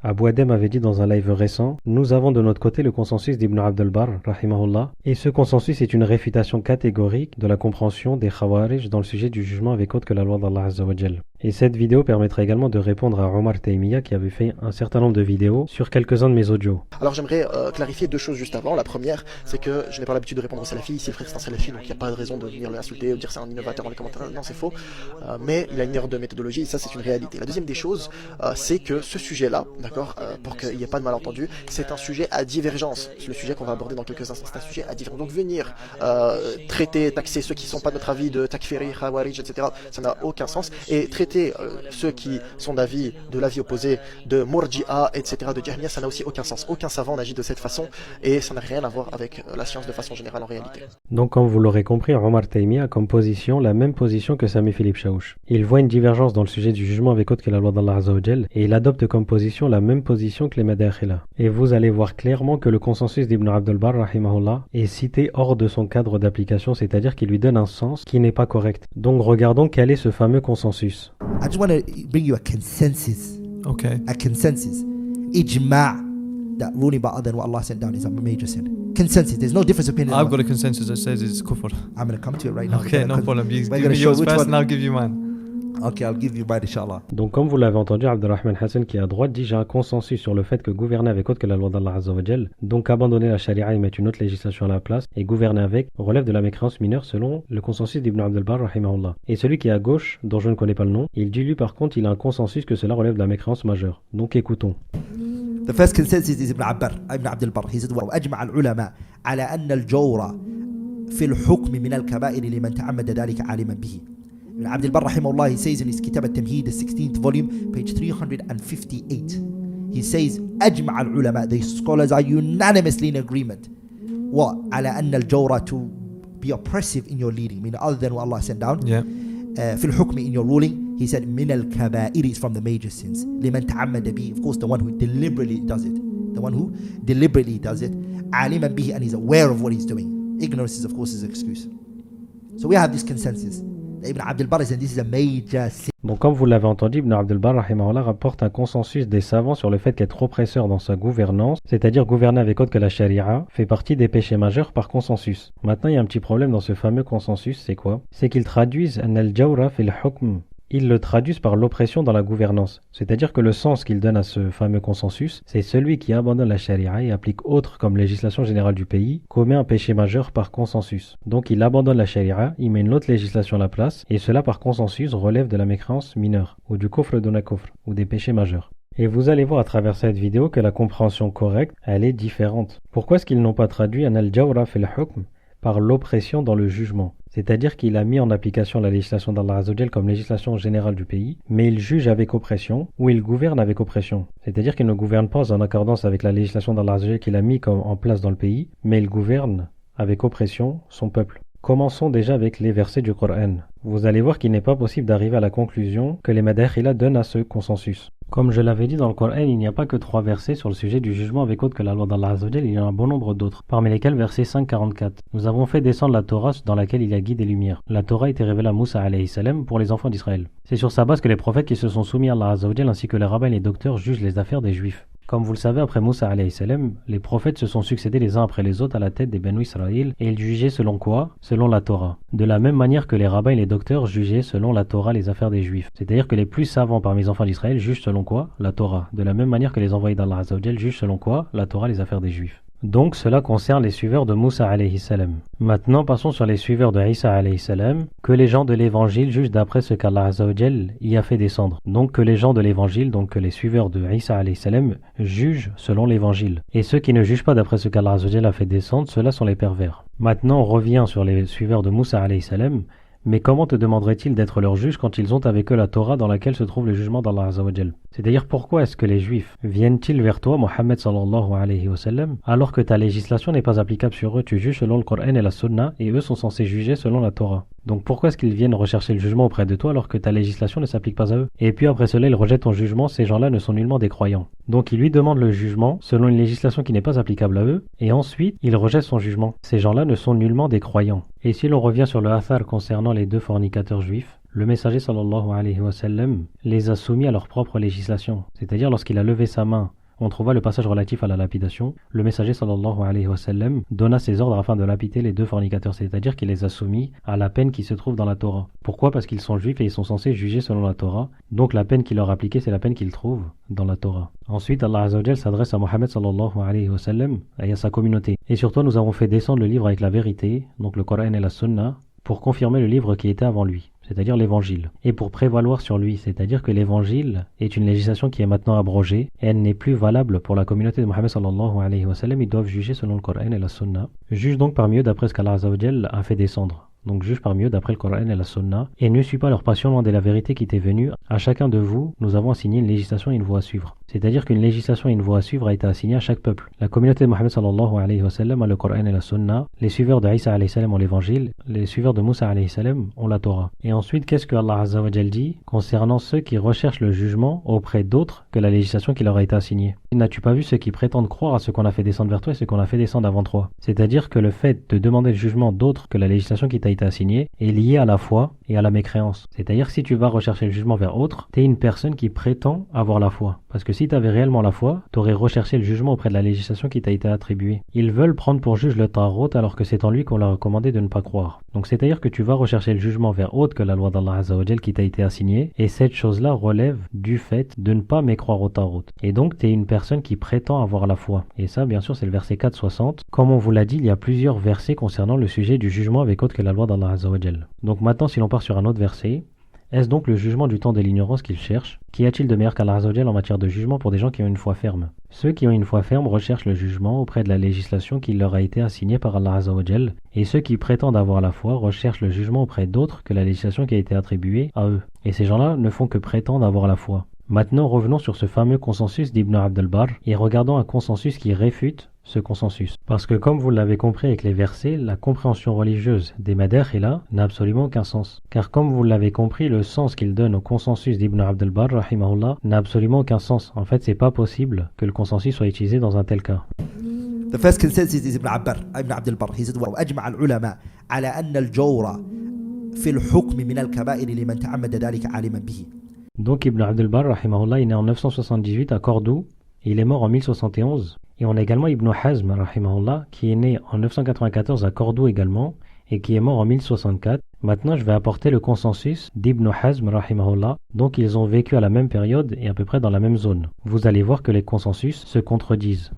Abu Adem avait dit dans un live récent: nous avons de notre côté le consensus d'Ibn Abd al-Barr, rahimahullah, et ce consensus est une réfutation catégorique de la compréhension des Khawarij dans le sujet du jugement avec autre que la loi d'Allah Azza wa Jal. Et cette vidéo permettra également de répondre à Omar Taymiya qui avait fait un certain nombre de vidéos sur quelques-uns de mes audios. Alors j'aimerais clarifier deux choses juste avant. La première, c'est que je n'ai pas l'habitude de répondre aux salafis. Ici, le frère c'est un salafi, donc il n'y a pas de raison de venir l'insulter ou de dire c'est un innovateur dans les commentaires. Non, c'est faux. Mais il a une erreur de méthodologie, et ça c'est une réalité. La deuxième des choses, c'est que ce sujet-là, d'accord, pour qu'il n'y ait pas de malentendu, c'est un sujet à divergence. C'est le sujet qu'on va aborder dans quelques instants. C'est un sujet à divergence. Donc venir traiter, taxer ceux qui ne sont pas de notre avis de takfiri, khawarij, etc., ça n'a aucun sens. Et traiter ceux qui sont d'avis, de l'avis opposé, de murji'a, etc., de jahmiya, ça n'a aussi aucun sens. Aucun savant n'agit de cette façon et ça n'a rien à voir avec la science de façon générale en réalité. Donc comme vous l'aurez compris, Omar Taymiya a comme position la même position que Sami Philippe Chaouch. Il voit une divergence dans le sujet du jugement avec autre que la loi d'Allah Azza wa Jal et il adopte comme position la même position que les Madakhila. Et vous allez voir clairement que le consensus d'Ibn Abd al-Barr, rahimahullah, est cité hors de son cadre d'application, c'est-à-dire qu'il lui donne un sens qui n'est pas correct. Donc regardons quel est ce fameux consensus. I just want to bring you a consensus. Okay. A consensus. Ijma' that ruling by other than what Allah sent down is a major sin. Consensus. There's no difference opinion. I've got a consensus that says it's kufr. I'm going to come to it right now. Okay, no problem. You we're give gonna me show yours which first one. and I'll give you mine. Okay, I'll give you mine, inshallah. Donc comme vous l'avez entendu, Abdurrahman Hassan qui est à droite dit: j'ai un consensus sur le fait que gouverner avec autre que la loi d'Allah Azza wa Jal, donc abandonner la charia et mettre une autre législation à la place, et gouverner avec, relève de la mécréance mineure selon le consensus d'Ibn Abd al-Barr, rahimahullah. Et celui qui est à gauche, dont je ne connais pas le nom, il dit lui par contre il a un consensus que cela relève de la mécréance majeure. Donc écoutons. The first consensus is Ibn Abd al-Barr. He said, وأجمع العلماء على أن الجور في الحكم من الكبائر لمن تعمد ذلك عالما به. Ibn Abd al-Barr rahimahullah, he says in his Kitab al-Tamheed, the 16th volume, page 358, he says, أجمع العلماء, the scholars are unanimously in agreement. What? على أن الجور, to be oppressive in your leading, meaning other than what Allah sent down. Yeah. في الحكم, in your ruling, he said من الكبائر is from the major sins. لمن تعمد به, of course the one who deliberately does it. The one who deliberately does it. عالما به, and he's aware of what he's doing. Ignorance is of course his excuse. So we have this consensus. Ibn Abd al-Barr said this is a major sin. Donc comme vous l'avez entendu, Ibn Abd al-Barr, rahimahullah, rapporte un consensus des savants sur le fait qu'être oppresseur dans sa gouvernance, c'est-à-dire gouverner avec autre que la charia, fait partie des péchés majeurs par consensus. Maintenant il y a un petit problème dans ce fameux consensus, c'est quoi? C'est qu'ils traduisent an al-jawra fil hukm. Ils le traduisent par l'oppression dans la gouvernance. C'est-à-dire que le sens qu'ils donnent à ce fameux consensus, c'est celui qui abandonne la charia et applique autre comme législation générale du pays, commet un péché majeur par consensus. Donc il abandonne la charia, il met une autre législation à la place, et cela par consensus relève de la mécréance mineure, ou du kufr duna kufr, ou des péchés majeurs. Et vous allez voir à travers cette vidéo que la compréhension correcte, elle est différente. Pourquoi est-ce qu'ils n'ont pas traduit an al-jawra fil hukm par l'oppression dans le jugement? C'est-à-dire qu'il a mis en application la législation d'Allah Azza wa Jal comme législation générale du pays, mais il juge avec oppression ou il gouverne avec oppression. C'est-à-dire qu'il ne gouverne pas en accordance avec la législation d'Allah Azza wa Jal qu'il a mis en place dans le pays, mais il gouverne avec oppression son peuple. Commençons déjà avec les versets du Coran. Vous allez voir qu'il n'est pas possible d'arriver à la conclusion que les Madakhila donnent à ce consensus. Comme je l'avais dit dans le Coran, il n'y a pas que 3 versets sur le sujet du jugement avec autre que la loi d'Allah Azza wa Jal, il y en a un bon nombre d'autres, parmi lesquels verset 5.44. Nous avons fait descendre la Torah dans laquelle il y a guide et lumière. La Torah a été révélée à Moussa alayhi salam pour les enfants d'Israël. C'est sur sa base que les prophètes qui se sont soumis à Allah Azza wa Jal ainsi que les rabbins et les docteurs jugent les affaires des juifs. Comme vous le savez, après Moussa alayhi salam, les prophètes se sont succédés les uns après les autres à la tête des Benu Israël et ils jugeaient selon quoi? Selon la Torah. De la même manière que les rabbins et les docteurs jugeaient selon la Torah les affaires des juifs. C'est-à-dire que les plus savants parmi les enfants d'Israël jugent selon quoi? La Torah. De la même manière que les envoyés d'Allah Azza wa Jal jugent selon quoi? La Torah les affaires des juifs. Donc cela concerne les suiveurs de Moussa alayhi salam. Maintenant passons sur les suiveurs de Isa alayhi salam, que les gens de l'évangile jugent d'après ce qu'Allah Azza wa Jal y a fait descendre. Donc que les gens de l'évangile, donc que les suiveurs de Isa alayhi salam jugent selon l'évangile. Et ceux qui ne jugent pas d'après ce qu'Allah Azza wa Jal a fait descendre, ceux-là sont les pervers. Maintenant on revient sur les suiveurs de Moussa alayhi salam. Mais comment te demanderait-il d'être leur juge quand ils ont avec eux la Torah dans laquelle se trouve le jugement d'Allah Azza wa Jal? C'est-à-dire pourquoi est-ce que les juifs viennent-ils vers toi, Mohammed sallallahu alayhi wa sallam, alors que ta législation n'est pas applicable sur eux? Tu juges selon le Coran et la Sunna et eux sont censés juger selon la Torah. Donc pourquoi est-ce qu'ils viennent rechercher le jugement auprès de toi alors que ta législation ne s'applique pas à eux? Et puis après cela ils rejettent ton jugement, ces gens-là ne sont nullement des croyants. Donc ils lui demandent le jugement selon une législation qui n'est pas applicable à eux et ensuite ils rejettent son jugement. Ces gens-là ne sont nullement des croyants. Et si l'on revient sur le Athar concernant les 2 fornicateurs juifs, le messager sallallahu alayhi wa sallam les a soumis à leur propre législation. C'est-à-dire lorsqu'il a levé sa main, on trouva le passage relatif à la lapidation. Le messager sallallahu alayhi wa sallam donna ses ordres afin de lapider les deux fornicateurs, c'est-à-dire qu'il les a soumis à la peine qui se trouve dans la Torah. Pourquoi? Parce qu'ils sont juifs et ils sont censés juger selon la Torah. Donc la peine qu'il leur a appliquée, c'est la peine qu'ils trouvent dans la Torah. Ensuite, Allah Azza wa Jal s'adresse à Mohammed sallallahu alayhi wa sallam et à sa communauté. Et sur toi, nous avons fait descendre le livre avec la vérité, donc le Coran et la Sunna, pour confirmer le livre qui était avant lui, c'est-à-dire l'évangile, et pour prévaloir sur lui, c'est-à-dire que l'évangile est une législation qui est maintenant abrogée, et elle n'est plus valable pour la communauté de Mohammed sallallahu alayhi wa sallam. Ils doivent juger selon le Coran et la Sunna. Juge donc parmi eux d'après ce qu'Allah Azza wa Jal a fait descendre. Donc juge parmi eux d'après le Coran et la Sunna, et ne suis pas leur passion loin de la vérité qui t'est venue. À chacun de vous, nous avons assigné une législation et une voie à suivre. C'est-à-dire qu'une législation et une voie à suivre a été assignée à chaque peuple. La communauté de Mohammed sallallahu alayhi wa sallam a le Coran et la Sunna, les suiveurs de Isa alayhi salam ont l'évangile, les suiveurs de Moussa alayhi salam ont la Torah. Et ensuite, qu'est-ce que Allah Azza wa Jal dit concernant ceux qui recherchent le jugement auprès d'autres que la législation qui leur a été assignée? N'as-tu pas vu ceux qui prétendent croire à ce qu'on a fait descendre vers toi et ce qu'on a fait descendre avant toi? C'est-à-dire que le fait de demander le jugement d'autres que la législation qui t'a été assignée est lié à la foi et à la mécréance. C'est-à-dire que si tu vas rechercher le jugement vers autre, t'es une personne qui prétend avoir la foi. Parce que si t'avais réellement la foi, t'aurais recherché le jugement auprès de la législation qui t'a été attribuée. Ils veulent prendre pour juge le Tarot alors que c'est en lui qu'on leur a recommandé de ne pas croire. Donc c'est-à-dire que tu vas rechercher le jugement vers autre que la loi d'Allah Azza wa Jal qui t'a été assignée, et cette chose-là relève du fait de ne pas mécroire au Tarot. Et donc t'es une personne qui prétend avoir la foi. Et ça, bien sûr, c'est le verset 460. Comme on vous l'a dit, il y a plusieurs versets concernant le sujet du jugement avec autre que la loi d'Allah Azza wa Jal. Donc maintenant, si l'on part sur un autre verset, est-ce donc le jugement du temps de l'ignorance qu'il cherche? Qu'y a-t-il de meilleur qu'Allah Azza wa Jal en matière de jugement pour des gens qui ont une foi ferme? Ceux qui ont une foi ferme recherchent le jugement auprès de la législation qui leur a été assignée par Allah Azza wa Jal, et ceux qui prétendent avoir la foi recherchent le jugement auprès d'autres que la législation qui a été attribuée à eux. Et ces gens-là ne font que prétendre avoir la foi. Maintenant, revenons sur ce fameux consensus d'Ibn Abd al-Barr et regardons un consensus qui réfute ce consensus. Parce que comme vous l'avez compris avec les versets, la compréhension religieuse des Madakhila n'a absolument aucun sens. Car comme vous l'avez compris, le sens qu'il donne au consensus d'Ibn Abd al-Barr, rahimahullah, n'a absolument aucun sens. En fait, c'est pas possible que le consensus soit utilisé dans un tel cas. The first consensus is Ibn Abd al-Barr. He said, وأجمع العلماء على أن الجور في الحكم من الكبائر لمن تعمد ذلك عالما به. Donc Ibn Abd al-Barr, rahimahullah, il est né en 978 à Cordoue, et il est mort en 1071. Et on a également Ibn Hazm, rahimahullah, qui est né en 994 à Cordoue également, et qui est mort en 1064. Maintenant, je vais apporter le consensus d'Ibn Hazm, rahimahullah. Donc ils ont vécu à la même période et à peu près dans la même zone. Vous allez voir que les consensus se contredisent.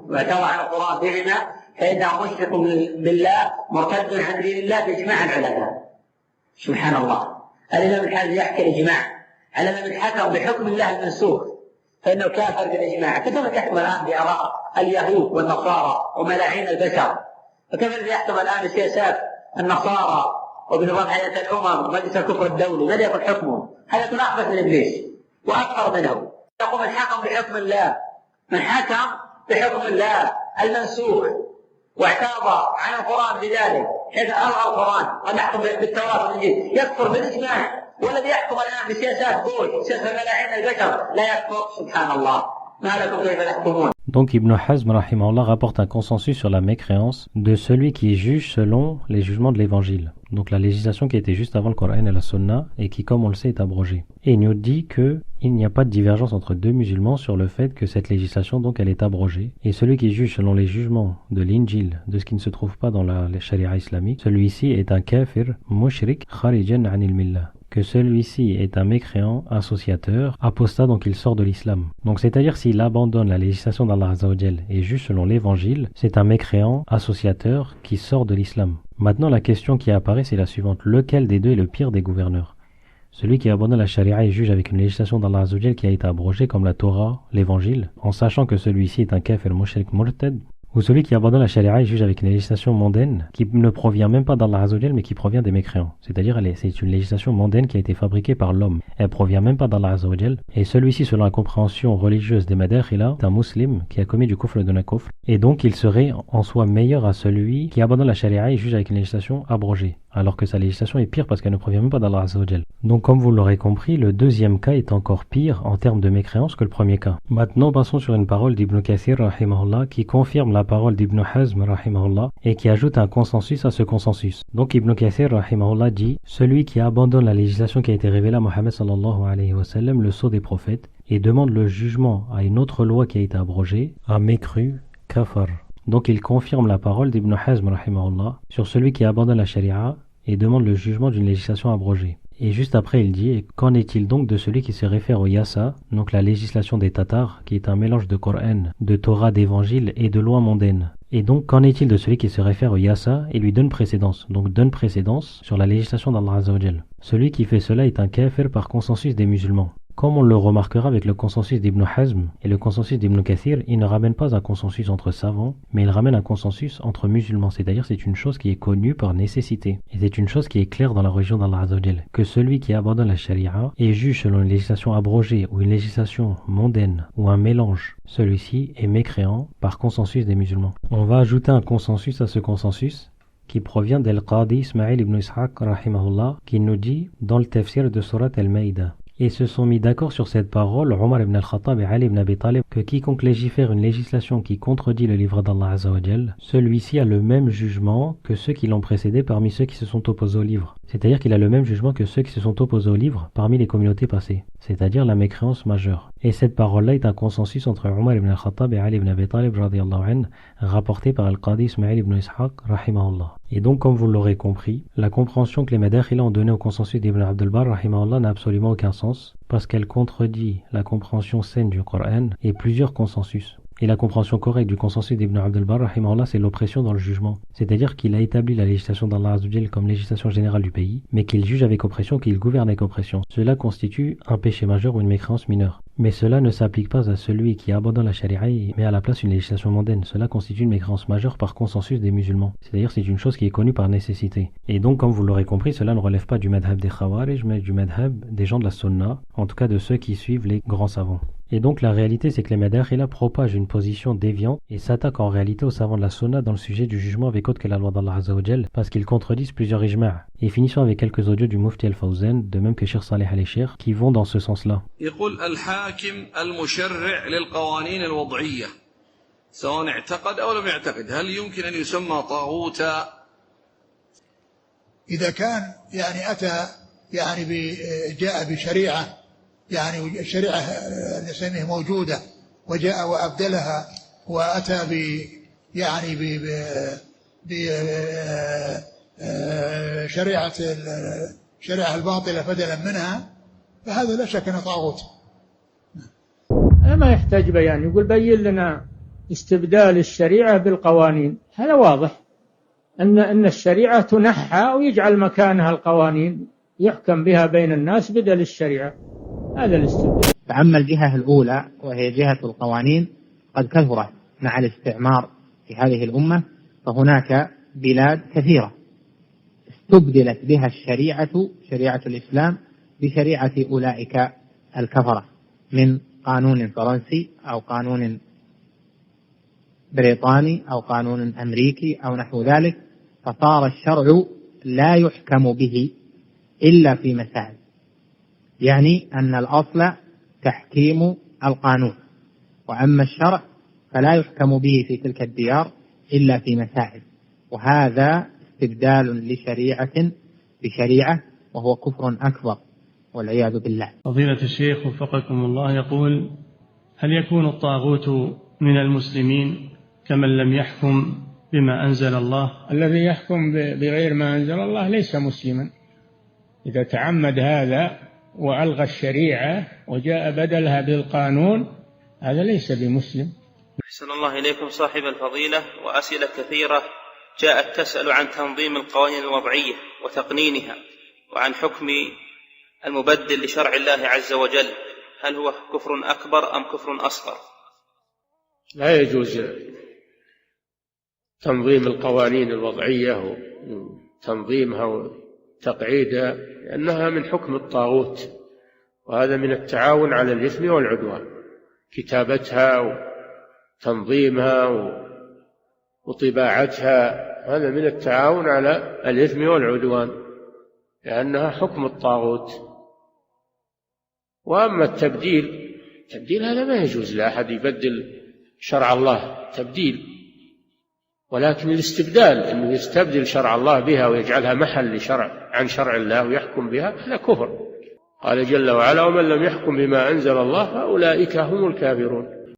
واعتبر عن القرآن بهما فإنه مشرك بالله مرتد عن دين الله بإجماع العلماء. سبحان الله. الإمام الحازم يحكي الإجماع على من الحكم بحكم الله المنسوخ فإنه كافر بالإجماع. كيف يحكم الآن بآراء اليهود والنصارى وملاعين البشر؟ وكيف يحكم الآن بسياسات النصارى وبنظام هيئة الأمم ومجلس الكفر الدولي؟ ماذا يكون حكمه؟ هذا يكون أخبث من إبليس وأكثر منه. يقوم الحكم بحكم الله من حكم بحكم الله المنسوخ واعترض عن القرآن بذلك حيث ألغى القرآن ونحكم بالتوراة والإنجيل يكفر بالإجماع. والذي يحكم الآن بسياسات بوش سياسة ملاعين البشر لا يكفر. سبحان الله. ما لكم كيف تحكمون؟ Donc Ibn Hazm rahimahullah rapporte un consensus sur la mécréance de celui qui juge selon les jugements de l'évangile. Donc la législation qui était juste avant le Coran et la Sunna et qui, comme on le sait, est abrogée. Et il nous dit que il n'y a pas de divergence entre deux musulmans sur le fait que cette législation, donc, elle est abrogée. Et celui qui juge selon les jugements de l'Injil, de ce qui ne se trouve pas dans la charia islamique, celui-ci est un kafir, mushrik, kharijan anil millah. Que celui-ci est un mécréant, associateur, apostat, donc il sort de l'islam. Donc c'est-à-dire s'il abandonne la législation d'Allah Azza wa Jal et juge selon l'évangile, c'est un mécréant, associateur qui sort de l'islam. Maintenant la question qui apparaît c'est la suivante, lequel des deux est le pire des gouverneurs? Celui qui abandonne la charia et juge avec une législation d'Allah Azza wa Jal qui a été abrogée comme la Torah, l'évangile, en sachant que celui-ci est un kafir, mushrik, murtad, ou celui qui abandonne la charia et juge avec une législation mondaine qui ne provient même pas d'Allah Azza wa Jal mais qui provient des mécréants. C'est-à-dire c'est une législation mondaine qui a été fabriquée par l'homme. Elle provient même pas d'Allah Azza wa Jal. Et celui-ci, selon la compréhension religieuse des Madakhila, est un musulman qui a commis du kufr de la kufr. Et donc il serait en soi meilleur à celui qui abandonne la charia et juge avec une législation abrogée. Alors que sa législation est pire parce qu'elle ne provient même pas d'Allah Azza wa Jal. Donc comme vous l'aurez compris, le deuxième cas est encore pire en termes de mécréance que le premier cas. Maintenant, passons sur une parole d'Ibn Kathir rahimahullah qui confirme la parole d'Ibn Hazm rahimahullah et qui ajoute un consensus à ce consensus. Donc Ibn Kathir rahimahullah dit: celui qui abandonne la législation qui a été révélée à Mohammed sallallahu alayhi wa sallam, le sceau des prophètes, et demande le jugement à une autre loi qui a été abrogée, a mécru, kafar. Donc il confirme la parole d'Ibn Hazm rahimahullah sur celui qui abandonne la sharia et demande le jugement d'une législation abrogée. Et juste après il dit: et qu'en est-il donc de celui qui se réfère au Yassa, donc la législation des Tatars, qui est un mélange de Coran, de Torah, d'évangile et de lois mondaines. Et donc qu'en est-il de celui qui se réfère au Yassa et lui donne précédence, donc donne précédence sur la législation d'Allah Azza wa Jal. Celui qui fait cela est un kafir par consensus des musulmans. Comme on le remarquera avec le consensus d'Ibn Hazm et le consensus d'Ibn Kathir, il ne ramène pas un consensus entre savants, mais il ramène un consensus entre musulmans, c'est-à-dire c'est une chose qui est connue par nécessité. Et c'est une chose qui est claire dans la religion d'Allah Azza wa Jal, que celui qui abandonne la sharia et juge selon une législation abrogée ou une législation mondaine ou un mélange, celui-ci est mécréant par consensus des musulmans. On va ajouter un consensus à ce consensus qui provient d'Al-Qadi Ismail ibn Ishaq rahimahullah, qui nous dit dans le tafsir de Surat Al-Maïda: et se sont mis d'accord sur cette parole Omar ibn al-Khattab et Ali ibn Abi Talib, que quiconque légifère une législation qui contredit le livre d'Allah Azza wa Jal, celui-ci a le même jugement que ceux qui l'ont précédé parmi ceux qui se sont opposés au livre. C'est-à-dire qu'il a le même jugement que ceux qui se sont opposés au livre parmi les communautés passées, c'est-à-dire la mécréance majeure. Et cette parole-là est un consensus entre Omar ibn al-Khattab et Ali ibn Abi Talib radiyallahu anhu, rapporté par Al-Qadi Ismail ibn Ishaq rahimahullah. Et donc, comme vous l'aurez compris, la compréhension que les Madakhila ont donnée au consensus d'Ibn Abdul Barr rahimahullah n'a absolument aucun sens, parce qu'elle contredit la compréhension saine du Coran et plusieurs consensus. Et la compréhension correcte du consensus d'Ibn Abdul Barr rahimahullah, c'est l'oppression dans le jugement. C'est-à-dire qu'il a établi la législation d'Allah Azza wa Jal comme législation générale du pays, mais qu'il juge avec oppression, qu'il gouverne avec oppression. Cela constitue un péché majeur ou une mécréance mineure. Mais cela ne s'applique pas à celui qui abandonne la charia et met à la place une législation mondaine. Cela constitue une mécréance majeure par consensus des musulmans. C'est-à-dire c'est une chose qui est connue par nécessité. Et donc, comme vous l'aurez compris, cela ne relève pas du madhab des Khawarij, mais du madhab des gens de la Sunna, en tout cas de ceux qui suivent les grands savants. Et donc la réalité c'est que les Madakhila propagent une position déviante et s'attaquent en réalité aux savants de la Sunna dans le sujet du jugement avec autre que la loi d'Allah Azza wa Jal, parce qu'ils contredisent plusieurs ijma'. Et finissons avec quelques audios du Mufti Al-Fawzan, de même que Cheikh Saleh Al-Sheikh, qui vont dans ce sens-là. يقول الحاكم المشرع للقوانين الوضعية سواء اعتقد أو لم يعتقد هل يمكن أن يسمى طاغوتا؟ إذا كان يعني أتى يعني جاء بشريعة يعني الشريعة نسميه موجودة وجاء وأبدلها وأتى ب يعني بشريعة الشريعة الباطلة بدلا منها فهذا لا شك أنه طاغوت. ما يحتاج بيان، يقول بين لنا استبدال الشريعة بالقوانين، هذا واضح أن الشريعة تنحى ويجعل مكانها القوانين يحكم بها بين الناس بدل الشريعة، هذا الاستبدال. فأما الجهة الأولى وهي جهة القوانين قد كثرت مع الاستعمار في هذه الأمة، فهناك بلاد كثيرة استبدلت بها الشريعة شريعة الإسلام بشريعة أولئك الكفرة من قانون فرنسي أو قانون بريطاني أو قانون أمريكي أو نحو ذلك، فصار الشرع لا يحكم به إلا في مسائل، يعني أن الأصل تحكيم القانون، وأما الشرع فلا يحكم به في تلك الديار إلا في مسائل، وهذا استبدال لشريعة بشريعة وهو كفر أكبر والعياذ بالله. فضيلة الشيخ وفقكم الله يقول: هل يكون الطاغوت من المسلمين كمن لم يحكم بما أنزل الله؟ الذي يحكم بغير ما أنزل الله ليس مسلما، إذا تعمد هذا وألغى الشريعة وجاء بدلها بالقانون هذا ليس بمسلم. أحسن الله إليكم صاحب الفضيلة، وأسئلة كثيرة جاءت تسأل عن تنظيم القوانين الوضعية وتقنينها وعن حكم المبدل لشرع الله عز وجل، هل هو كفر أكبر أم كفر أصغر؟ لا يجوز تنظيم القوانين الوضعية وتنظيمها وتقعيدها، لأنها من حكم الطاغوت، وهذا من التعاون على الإثم والعدوان، كتابتها وتنظيمها وطباعتها هذا من التعاون على الإثم والعدوان، لأنها حكم الطاغوت. وأما التبديل هذا ما يجوز لأحد يبدل شرع الله تبديل، ولكن الاستبدال أنه يستبدل شرع الله بها ويجعلها محل لشرع عن شرع الله ويحكم بها هذا كفر. قال جل وعلا: ومن لم يحكم بما أنزل الله فأولئك هم الكافرون.